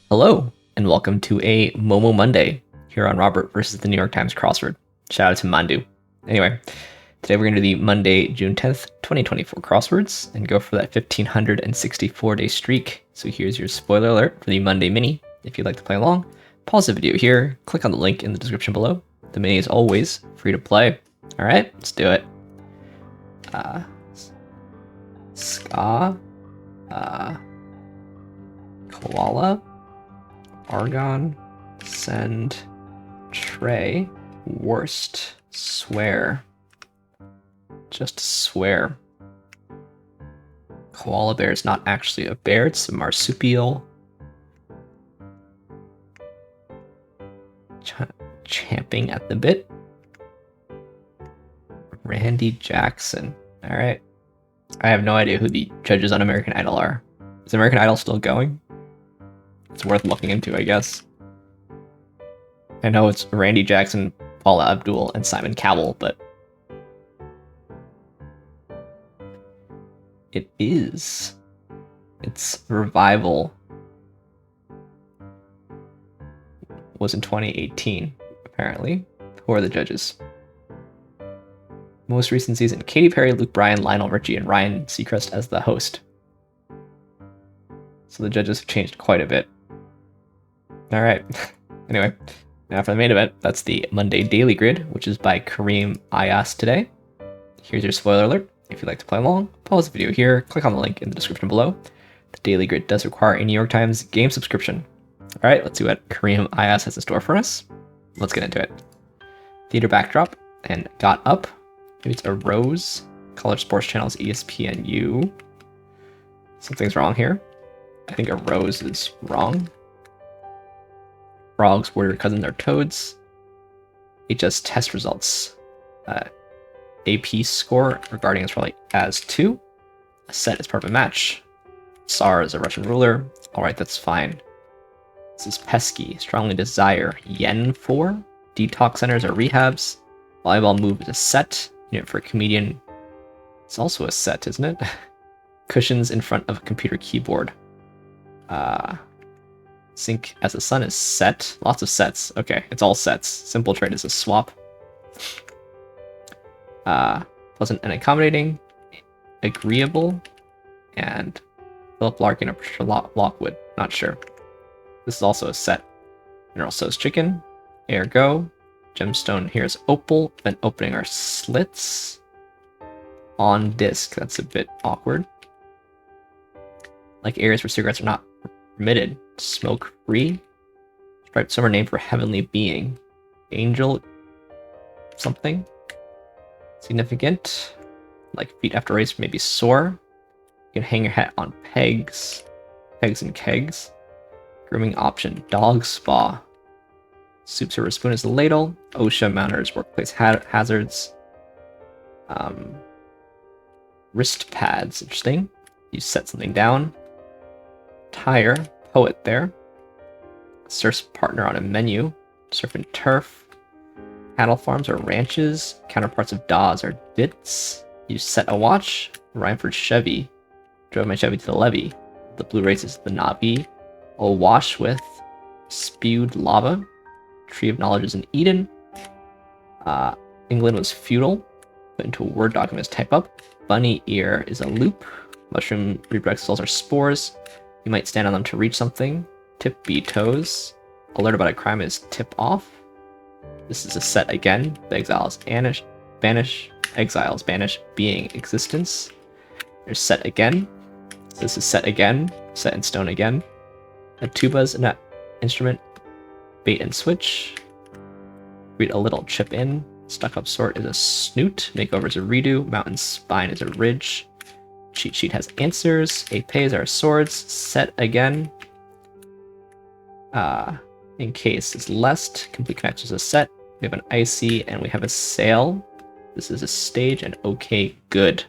Hello, and welcome to a Momo Monday here on Robert versus the New York Times Crossword. Shout out to Mandu. Anyway, today we're going to do the Monday, June 10th, 2024 crosswords and go for that 1,564-day streak. So here's your spoiler alert for the Monday mini. If you'd like to play along, pause the video here, click on the link in the description below. The mini is always free to play. All right, let's do it. Ska, koala, argon, send, tray, worst, swear. Just swear. Koala bear is not actually a bear, it's a marsupial. Champing at the bit. Randy Jackson. All right. I have no idea who the judges on American Idol are. Is American Idol still going? It's worth looking into, I guess. I know it's Randy Jackson, Paula Abdul, and Simon Cowell, but it is. Its revival was in 2018, apparently. Who are the judges? Most recent season, Katy Perry, Luke Bryan, Lionel Richie, and Ryan Seacrest as the host. So the judges have changed quite a bit. All right. Anyway, now for the main event, that's the Monday Daily Grid, which is by Kareem Ayas today. Here's your spoiler alert. If you'd like to play along, pause the video here, click on the link in the description below. The Daily Grid does require a New York Times game subscription. All right, let's see what Kareem Ayas has in store for us. Let's get into it. Theater backdrop and got up. Maybe it's a rose. College Sports Channel's ESPNU. Something's wrong here. I think a rose is wrong. Frogs, warrior cousins are toads. HS test results. AP score regarding is probably as 2. A set is part of a match. Tsar is a Russian ruler. Alright, that's fine. This is pesky. Strongly desire. Yen for. Detox centers are rehabs. Volleyball move is a set. Unit for a comedian. It's also a set, isn't it? Cushions in front of a computer keyboard. Sync as the sun is set. Lots of sets. Okay, it's all sets. Simple trade is a swap. Pleasant and accommodating. Agreeable. And Philip Larkin or Patricia Lockwood. Not sure. This is also a set. Mineral So's chicken. Ergo. Gemstone here is opal. Then opening are slits. On disc. That's a bit awkward. Like areas where cigarettes are not permitted. Smoke free. Striped summer name for heavenly being. Angel something. Significant. Like feet after race maybe sore. You can hang your hat on pegs. Pegs and kegs. Grooming option. Dog spa. Soup server spoon is a ladle. OSHA mounters workplace hazards. Wrist pads. Interesting. You set something down. Tire. Poet there. Surf's partner on a menu. Surf and turf. Cattle farms are ranches. Counterparts of DAWs are bits. You set a watch. Rhyme for Chevy. Drove my Chevy to the levee. The blue race is the Navi. Awash with. Spewed lava. Tree of Knowledge is in Eden. England was feudal. Put into a Word document as type up. Bunny ear is a loop. Mushroom reproductive cells are spores. You might stand on them to reach something. Tippy toes. Alert about a crime is tip off. This is a set again. The exiles banish. Exiles banish being existence. There's set again. This is set again. Set in stone again. A tuba's an instrument. Bait and switch. Read a little chip in. Stuck up sort is a snoot. Makeover is a redo. Mountain spine is a ridge. Cheat sheet has answers. Epes are swords. Set again. In case is lest. Complete connection is a set. We have an icy and we have a sail. This is a stage and okay, good.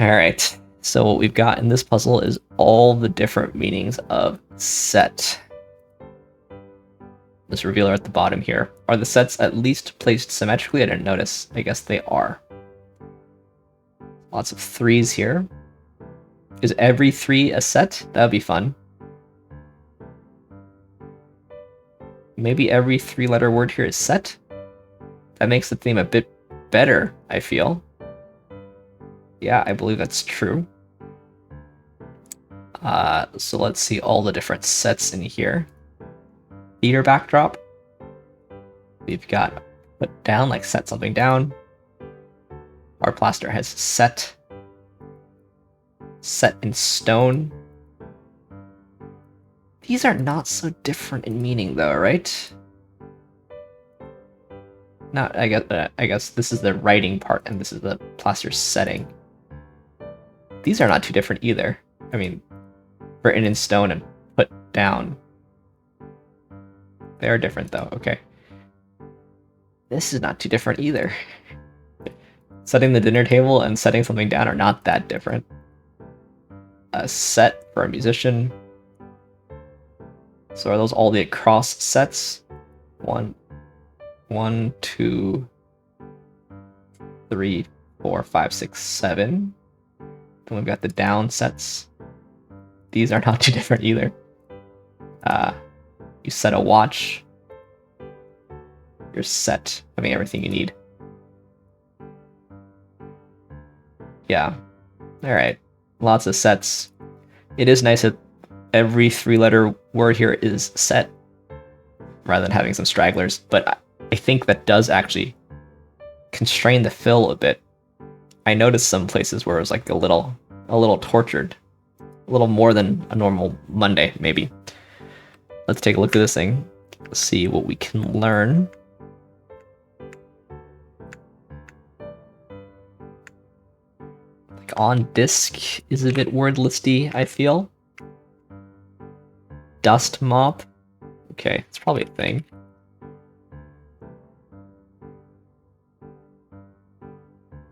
All right. So what we've got in this puzzle is all the different meanings of set. This revealer at the bottom here. Are the sets at least placed symmetrically? I didn't notice. I guess they are. Lots of threes here. Is every 3 a set? That would be fun. Maybe every 3-letter word here is set? That makes the theme a bit better, I feel. Yeah, I believe that's true. So let's see all the different sets in here. Theater backdrop. We've got put down, like set something down. Our plaster has set. Set in stone. These are not so different in meaning though, right? Not, I guess this is the writing part and this is the plaster setting. These are not too different either. I mean, written in stone and put down. They are different though, okay. This is not too different either. Setting the dinner table and setting something down are not that different. A set for a musician. So are those all the across sets? 1, 2, 3, 4, 5, 6, 7. Then we've got the down sets. These are not too different either. You set a watch. You're set, having everything you need. Yeah. Alright. Lots of sets. It is nice that every 3-letter word here is set, rather than having some stragglers, but I think that does actually constrain the fill a bit. I noticed some places where it was like a little tortured. A little more than a normal Monday, maybe. Let's take a look at this thing. See what we can learn. Like on disk is a bit word listy, I feel. Dust mop. Okay, it's probably a thing.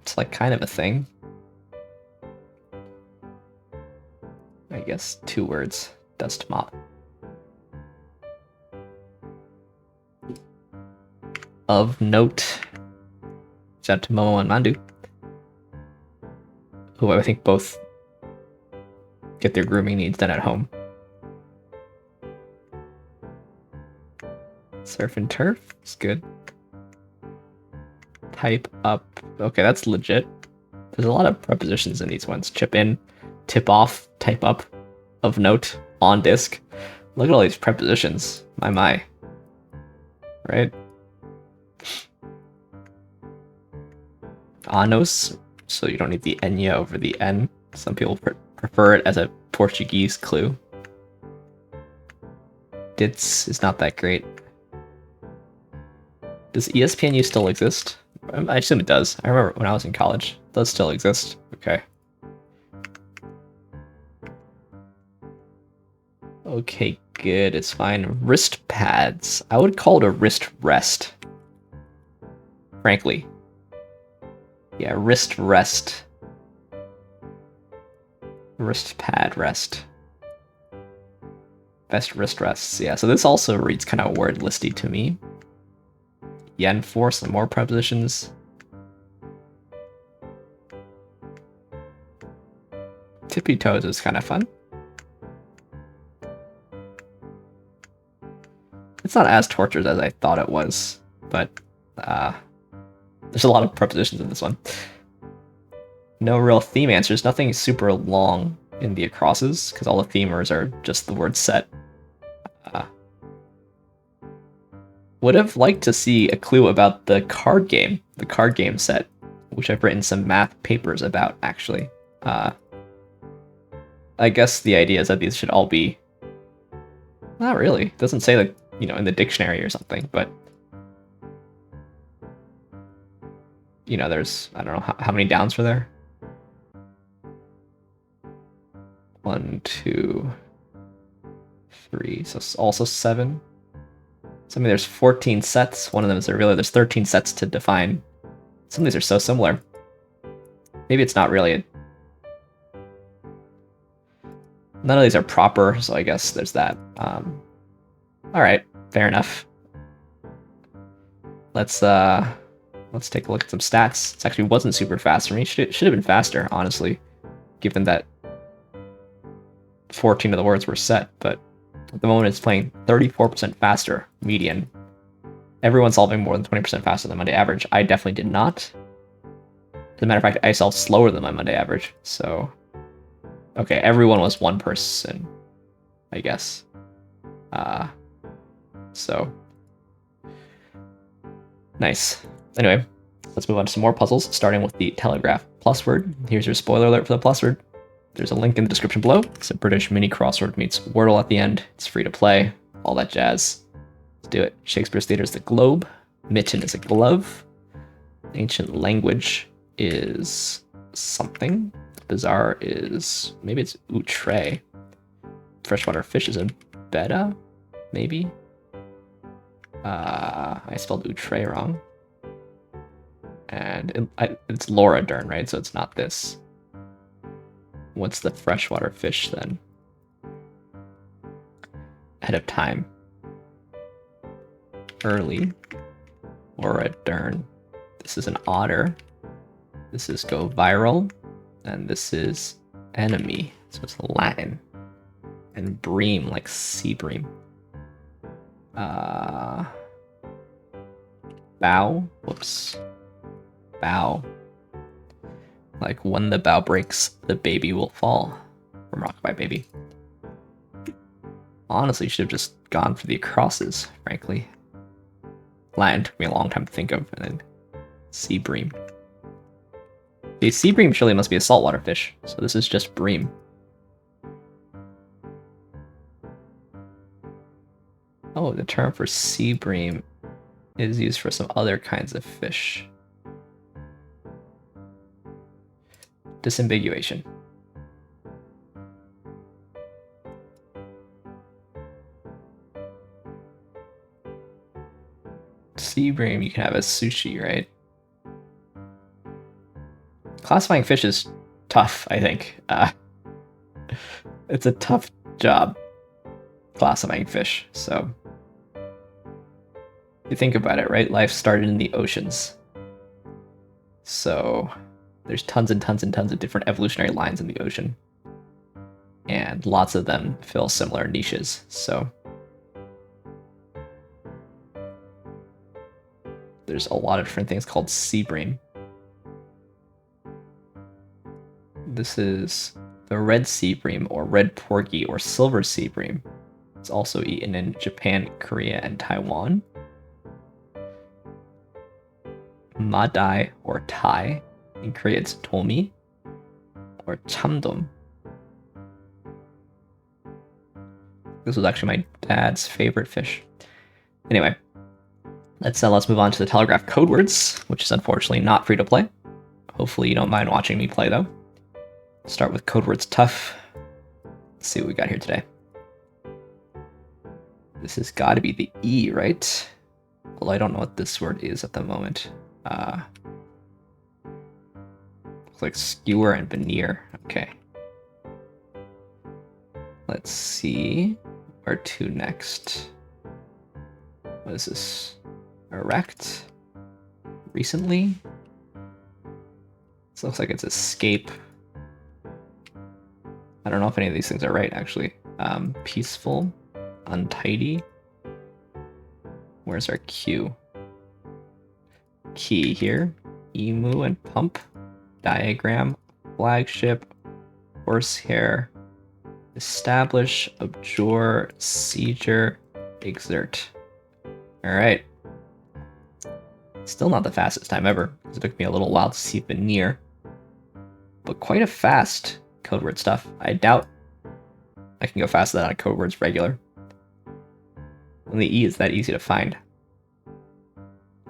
It's like kind of a thing. I guess 2 words. Dust mop. Of note. Shout out to Momo and Mandu, who I think both get their grooming needs done at home. Surf and turf is good. Type up. Okay, that's legit. There's a lot of prepositions in these ones. Chip in, tip off, type up, of note, on disk. Look at all these prepositions. My. Right? Anos, so you don't need the enya over the n. Some people prefer it as a Portuguese clue. Dits is not that great. Does ESPNU still exist? I assume it does. I remember when I was in college. It does still exist. Okay. Okay, good. It's fine. Wrist pads. I would call it a wrist rest. Frankly. Yeah, wrist rest. Wrist pad rest. Best wrist rests. Yeah, so this also reads kind of word listy to me. Yen for some more prepositions. Tippy toes is kind of fun. It's not as tortured as I thought it was, but there's a lot of prepositions in this one. No real theme answers, nothing super long in the acrosses, because all the themers are just the word set. Would have liked to see a clue about the card game set, which I've written some math papers about, actually. I guess the idea is that these should all be... Not really. It doesn't say, like, you know, in the dictionary or something, but... You know, there's... I don't know, how many downs were there? 1, 2, 3, so also 7. So I mean, there's 14 sets. One of them is there's 13 sets to define. Some of these are so similar. Maybe it's not really None of these are proper, so I guess there's that. Alright, fair enough. Let's take a look at some stats. It actually wasn't super fast for me. Should have been faster, honestly. Given that 14 of the words were set, but at the moment it's playing 34% faster, median. Everyone's solving more than 20% faster than Monday average. I definitely did not. As a matter of fact, I solved slower than my Monday average, so... Okay, everyone was one person, I guess. So... Nice. Anyway, let's move on to some more puzzles, starting with the Telegraph PlusWord. Here's your spoiler alert for the PlusWord. There's a link in the description below. It's a British mini crossword meets Wordle at the end. It's free to play, all that jazz. Let's do it. Shakespeare's theater is the globe. Mitten is a glove. Ancient language is something. Bizarre is, maybe it's outre. Freshwater fish is a betta, maybe. I spelled outre wrong. And it's Laura Dern, right? So it's not this. What's the freshwater fish then? Ahead of time. Early. Laura Dern. This is an otter. This is go viral. And this is enemy. So it's Latin. And bream, like sea bream. Bow. Whoops. Bow. Like when the bow breaks, the baby will fall. From Rockabye Baby. Honestly, should have just gone for the crosses, frankly. Latin took me a long time to think of, and then sea bream. The sea bream surely must be a saltwater fish, so this is just bream. Oh, the term for sea bream is used for some other kinds of fish. Disambiguation. Sea bream you can have as sushi, right? Classifying fish is tough, I think. It's a tough job classifying fish, so... You think about it, right? Life started in the oceans. So there's tons and tons and tons of different evolutionary lines in the ocean. And lots of them fill similar niches, so... There's a lot of different things called sea bream. This is the red sea bream, or red porgy, or silver sea bream. It's also eaten in Japan, Korea, and Taiwan. Madai, or Thai. In Korea, it's tomi, or chamdom. This was actually my dad's favorite fish. Anyway, let's move on to the Telegraph Codewords, which is unfortunately not free to play. Hopefully you don't mind watching me play, though. Start with Codewords Tough. Let's see what we got here today. This has got to be the E, right? Although I don't know what this word is at the moment. Looks like skewer and veneer. Okay. Let's see. Where to next? What is this? Erect? Recently? This looks like it's escape. I don't know if any of these things are right, actually. Peaceful. Untidy. Where's our Q? Key here. Emu and pump. Diagram. Flagship. Horsehair. Establish. Abjure. Seizure. Exert. Alright. Still not the fastest time ever, because it took me a little while to see veneer. But quite a fast Codeword stuff. I doubt I can go faster than on Codewords regular. And the E is that easy to find.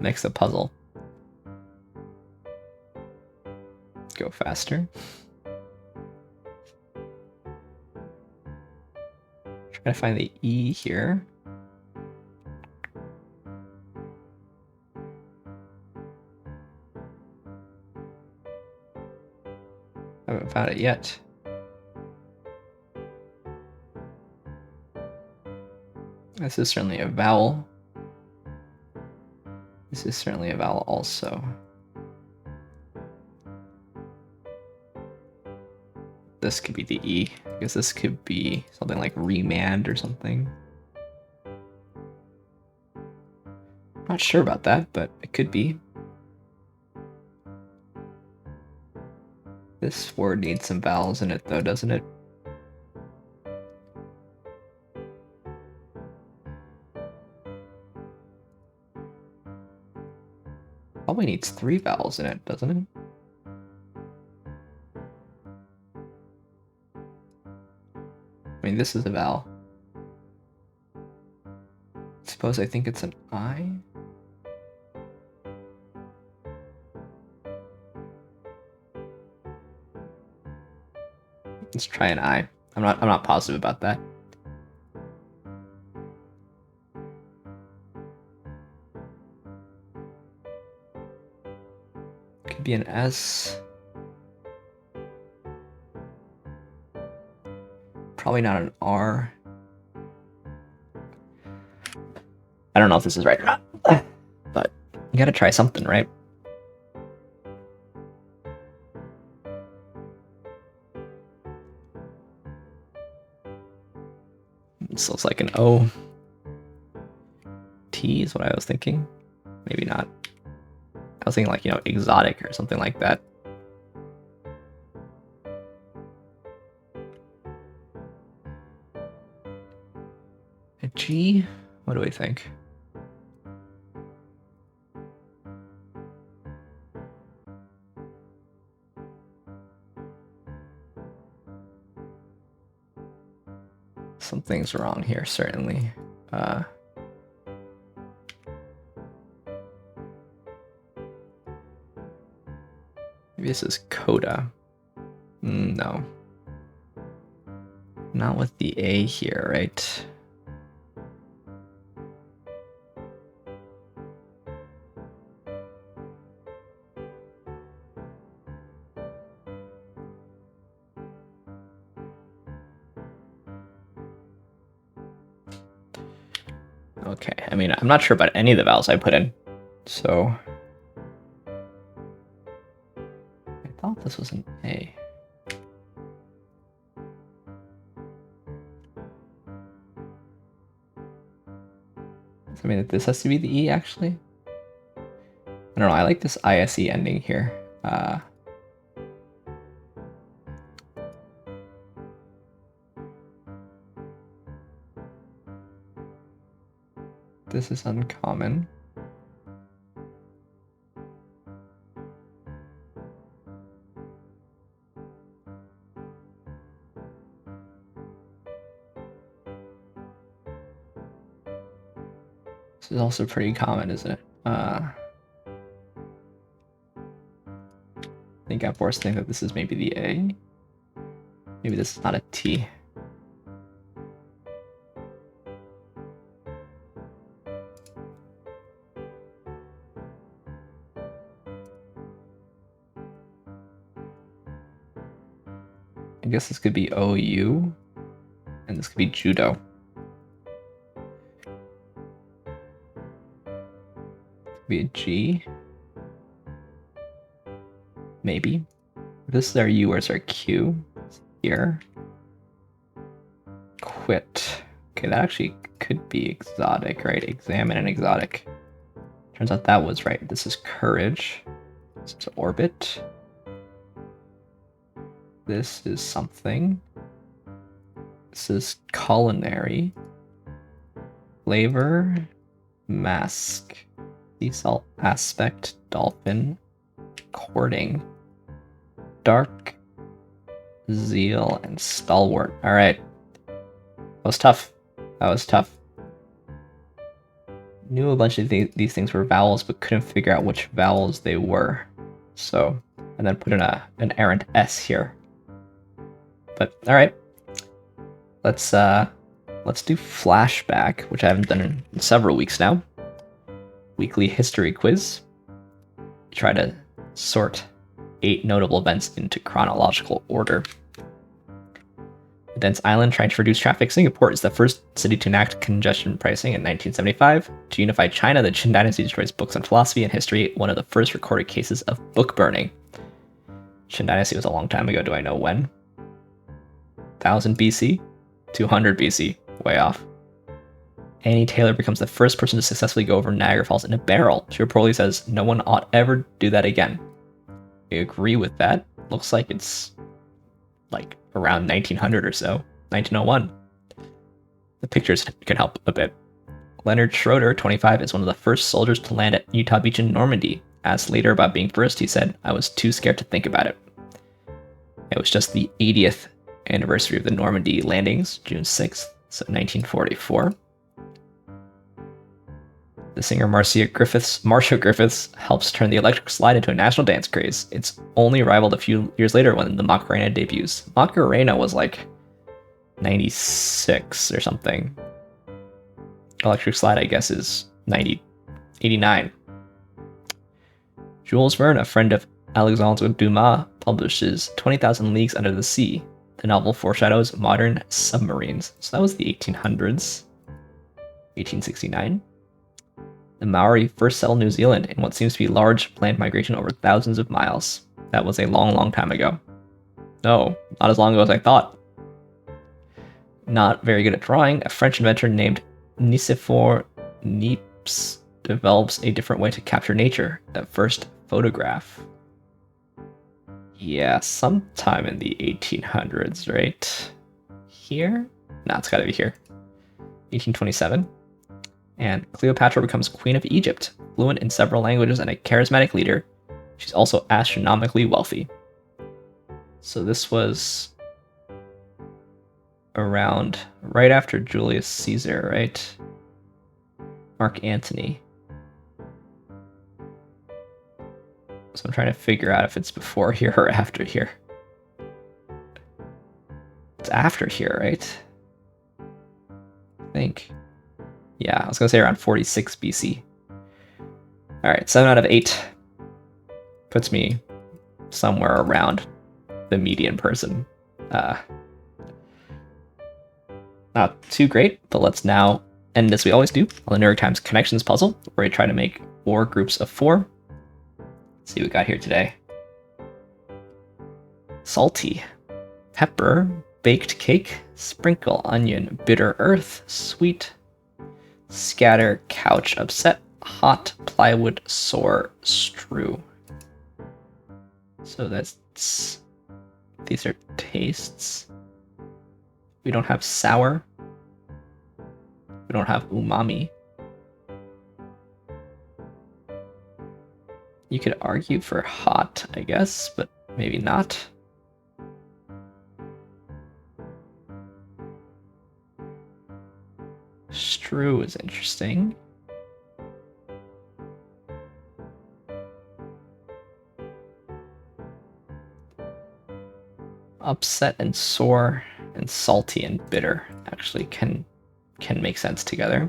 Makes the puzzle go faster. Try to find the E here. I haven't found it yet. This is certainly a vowel. This is certainly a vowel also. this could be the E. I guess this could be something like remand or something. Not sure about that, but it could be. This word needs some vowels in it though, doesn't it? Probably needs 3 vowels in it, doesn't it? I mean, this is a vowel. Suppose I think it's an I? Let's try an I. I'm not positive about that. Could be an S. Probably not an R. I don't know if this is right or not, but you gotta try something, right? This looks like an O. T is what I was thinking. Maybe not. I was thinking like, you know, exotic or something like that. A G? What do we think? Something's wrong here, certainly. Maybe this is coda. No. Not with the A here, right? Okay, I mean, I'm not sure about any of the vowels I put in, so... I thought this was an A. I mean, this has to be the E, actually? I don't know, I like this ISE ending here. This is uncommon. This is also pretty common, isn't it? I think I'm forced to think that this is maybe the A. Maybe this is not a T. I guess this could be OU, and this could be judo. Could be a G. Maybe. This is our U, where's our Q? It's here. Quit. Okay, that actually could be exotic, right? Examine and exotic. Turns out that was right. This is courage. This is orbit. This is something. This is culinary. Flavor. Mask. Sea salt aspect. Dolphin. Courting. Dark. Zeal and stalwart. Alright. That was tough. That was tough. Knew a bunch of these things were vowels, but couldn't figure out which vowels they were. So, and then put in an errant S here. But all right, let's do Flashback, which I haven't done in several weeks now. Weekly history quiz. Try to sort 8 notable events into chronological order. A dense island trying to reduce traffic, Singapore is the first city to enact congestion pricing in 1975. To unify China, the Qin dynasty destroys books on philosophy and history, one of the first recorded cases of book burning. Qin dynasty was a long time ago. Do I know when? 1000 BC? 200 BC. Way off. Annie Taylor becomes the first person to successfully go over Niagara Falls in a barrel. She reportedly says, "No one ought ever do that again." I agree with that. Looks like it's like around 1900 or so. 1901. The pictures can help a bit. Leonard Schroeder, 25, is one of the first soldiers to land at Utah Beach in Normandy. Asked later about being first, he said, "I was too scared to think about it." It was just the 80th anniversary of the Normandy landings, June 6th, so 1944. The singer Marcia Griffiths helps turn the electric slide into a national dance craze. It's only rivaled a few years later when the Macarena debuts. Macarena was like 96 or something. Electric slide, I guess, is 89. Jules Verne, a friend of Alexandre Dumas, publishes 20,000 Leagues Under the Sea. The novel foreshadows modern submarines. So that was the 1800s. 1869. The Maori first settled New Zealand in what seems to be large planned migration over thousands of miles. That was a long, long time ago. No, not as long ago as I thought. Not very good at drawing, a French inventor named Nicephore Niepce develops a different way to capture nature, the first photograph. Yeah, sometime in the 1800s, right? Here? No, it's gotta be here. 1827. And Cleopatra becomes Queen of Egypt, fluent in several languages and a charismatic leader. She's also astronomically wealthy. So this was around right after Julius Caesar, right? Mark Antony. So I'm trying to figure out if it's before here or after here. It's after here, right? I think. Yeah, I was gonna say around 46 BC. Alright, 7 out of 8 puts me somewhere around the median person. Not too great, but let's now end as we always do on the New York Times Connections puzzle, where we try to make 4 groups of 4. Let's see what we got here today. Salty, pepper, baked cake, sprinkle, onion, bitter earth, sweet, scatter, couch, upset, hot, plywood, sore, strew. So these are tastes. We don't have sour. We don't have umami. You could argue for hot, I guess, but maybe not. Strew is interesting. Upset and sore and salty and bitter actually can make sense together.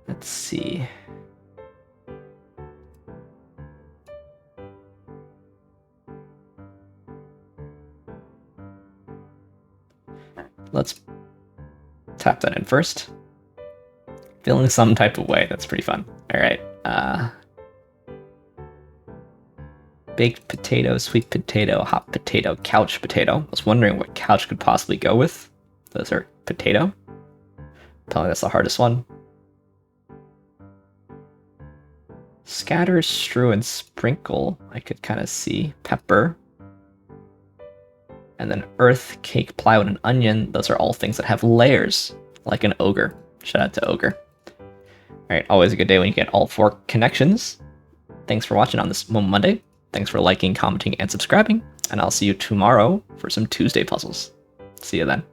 Let's see. Let's tap that in first. Feeling some type of way. That's pretty fun. All right. Baked potato, sweet potato, hot potato, couch potato. I was wondering what couch could possibly go with. Those are potato. Probably that's the hardest one. Scatter, strew, and sprinkle. I could kind of see. Pepper. And then earth, cake, plywood, and onion. Those are all things that have layers, like an ogre. Shout out to ogre. Alright, always a good day when you get all 4 connections. Thanks for watching on this Monday. Thanks for liking, commenting, and subscribing. And I'll see you tomorrow for some Tuesday puzzles. See you then.